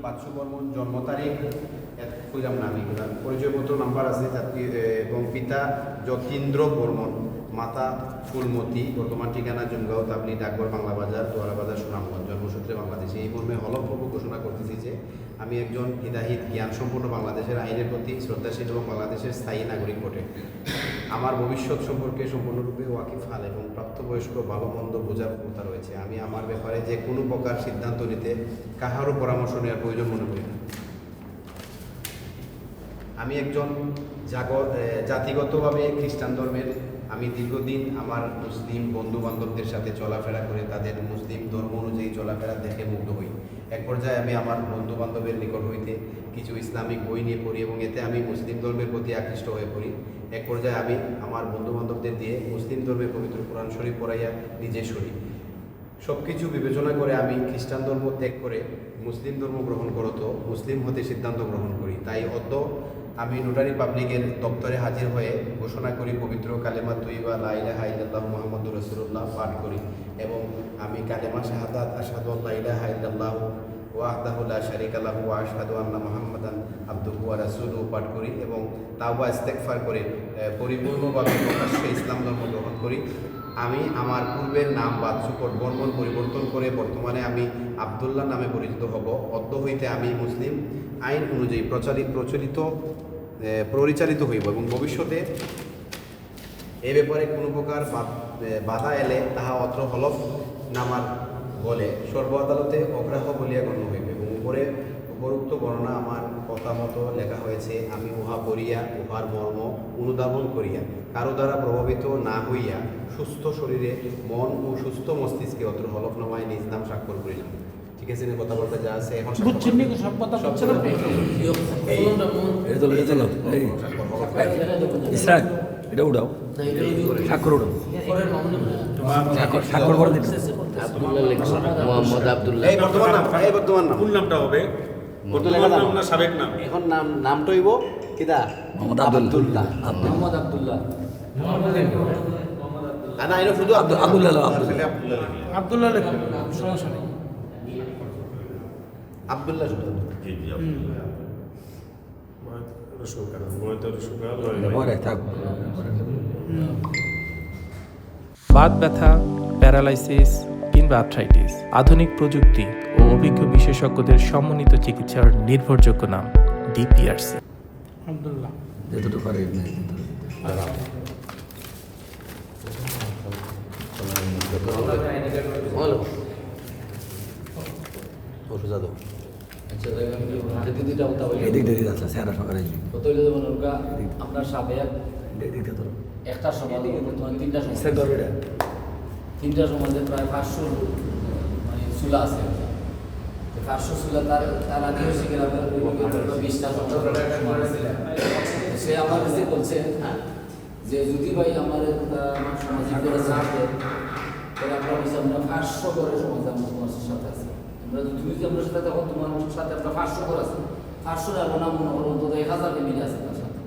বাচ্চু বর্মন, জন্ম তারিখ কইলাম না আমি, পরিচয়পত্র নাম্বার আছে এবং পিতা যতীন্দ্র বর্মন, মাতা ফুলমতি, বর্তমান ঠিকানা জুমগাঁও, তাবলি, ডাকঘর, বাংলা বাজার, দোয়ারা বাজার, সুনামগঞ্জ, জন্মসূত্রে বাংলাদেশে। এই মর্মে হলফপূর্বক ঘোষণা করতেছি যে আমি একজন হিতাহিত জ্ঞানসম্পন্ন বাংলাদেশের আইনের প্রতি শ্রদ্ধাশীল এবং বাংলাদেশের স্থায়ী নাগরিক বটে। আমার ভবিষ্যৎ সম্পর্কে সম্পূর্ণরূপে ওয়াকিফাল এবং প্রাপ্তবয়স্ক ভালো মন্দ বোঝার ক্ষমতা রয়েছে। আমি আমার ব্যাপারে যে কোনো প্রকার সিদ্ধান্ত নিতে কাহারও পরামর্শ নেওয়ার প্রয়োজন মনে করি না। আমি একজন জাতিগতভাবে খ্রিস্টান ধর্মের। আমি দীর্ঘদিন আমার মুসলিম বন্ধু বান্ধবদের সাথে চলাফেরা করে তাদের মুসলিম ধর্ম অনুযায়ী চলাফেরা দেখে মুগ্ধ হই। এক পর্যায়ে আমি আমার বন্ধু বান্ধবের নিকট হইতে কিছু ইসলামিক বই নিয়ে পড়ি এবং এতে আমি মুসলিম ধর্মের প্রতি আকৃষ্ট হয়ে পড়ি। এক পর্যায়ে আমি আমার বন্ধু বান্ধবদের দিয়ে মুসলিম ধর্মের পবিত্র কোরআন শরীফ পড়াইয়া নিজে সরি। সব কিছু বিবেচনা করে আমি খ্রিস্টান ধর্ম ত্যাগ করে মুসলিম ধর্ম গ্রহণ করত মুসলিম হতে সিদ্ধান্ত গ্রহণ করি। তাই আমি নোটারি পাবলিকের দপ্তরে হাজির হয়ে ঘোষণা করি পবিত্র কালেমা তৈয়বা লা ইলাহা ইল্লাল্লাহ মুহাম্মাদুর রাসূলুল্লাহ পাঠ করি এবং আমি কালেমা শাহাদাত আশহাদু আল্লা ইলাহা ইল্লাল্লাহ ওয়াহদাহু লা শারীকা লাহু ওয়া আশহাদু আন্না মুহাম্মাদান আবদুহু ওয়া রাসূলুহু পাঠ করি এবং তাওবা ইস্তেগফার করে পরিপূর্ণভাবে প্রকাশ্যে ইসলাম ধর্ম গ্রহণ করি। আমি আমার পূর্বের নাম বাচ্চু বর্মন পরিবর্তন করে বর্তমানে আমি আবদুল্লাহ নামে পরিচিত হব। অদ্য হইতে আমি মুসলিম আইন অনুযায়ী পরিচালিত হইব এবং ভবিষ্যতে এ ব্যাপারে কোনো প্রকার বাধা এলে তাহা অত্র হলফ নামার বলে সর্ব আদালতে অগ্রাহ্য বলিয়া গণ্য হইবে এবং উপরোক্ত বর্ণনা আমার কথা মতো লেখা হয়েছে। আমি উহা পড়িয়া উহার মর্ম অনুধাবন করিয়া কারো দ্বারা প্রভাবিত না হইয়া সুস্থ শরীরে মন ও সুস্থ মস্তিষ্কে অত্র হলফনামায় নিজ নাম স্বাক্ষর করিলাম। ঠিক আছে, কথাবার্তা যা আছে এখন সব কথা বলছে না। এটা উঠাও, স্বাক্ষর উঠাও, স্বাক্ষর করে দিন। মোহাম্মদ আব্দুল্লাহ বর্তমান নাম কোন নামটা হবে? বর্তমান নাম না সাবেক নাম? এখন নামটা হইব কিদা মোহাম্মদ আব্দুল্লাহ। মোহাম্মদ আব্দুল্লাহ না, এটা শুধু আব্দুল্লাহ আব্দুল্লাহ লেখা সমস্যা নেই। আব্দুল্লাহ শুধু বাত ব্যথা, প্যারালাইসিস কিংবা আর্থ্রাইটিস, আধুনিক প্রযুক্তি ও অভিজ্ঞ বিশেষজ্ঞদের সমন্বিত চিকিৎসার নির্ভরযোগ্য নাম ডিপিআরসি। আব্দুল্লাহ যেটুকু পারে এদিক দিয়ে যাচ্ছে স্যারা সকালে আপনার সাবেক একটার সময় তিনটার সময় প্রায় 500 মানে চুলা আছে। 500 চুলা তার আগে গ্রামের 20টা সে আমার কাছে বলছে যে যদি ভাই আমার সামাজিক করে চাপে তাহলে আমরা 500 করে সমাজ তোমার সাথে আছে। আমরা তুমি যে আমার সাথে তখন তোমার সাথে আমরা 500 করে আছে। 500 আর না মনে করো অন্তত 1000 মিলে আছে তার সাথে।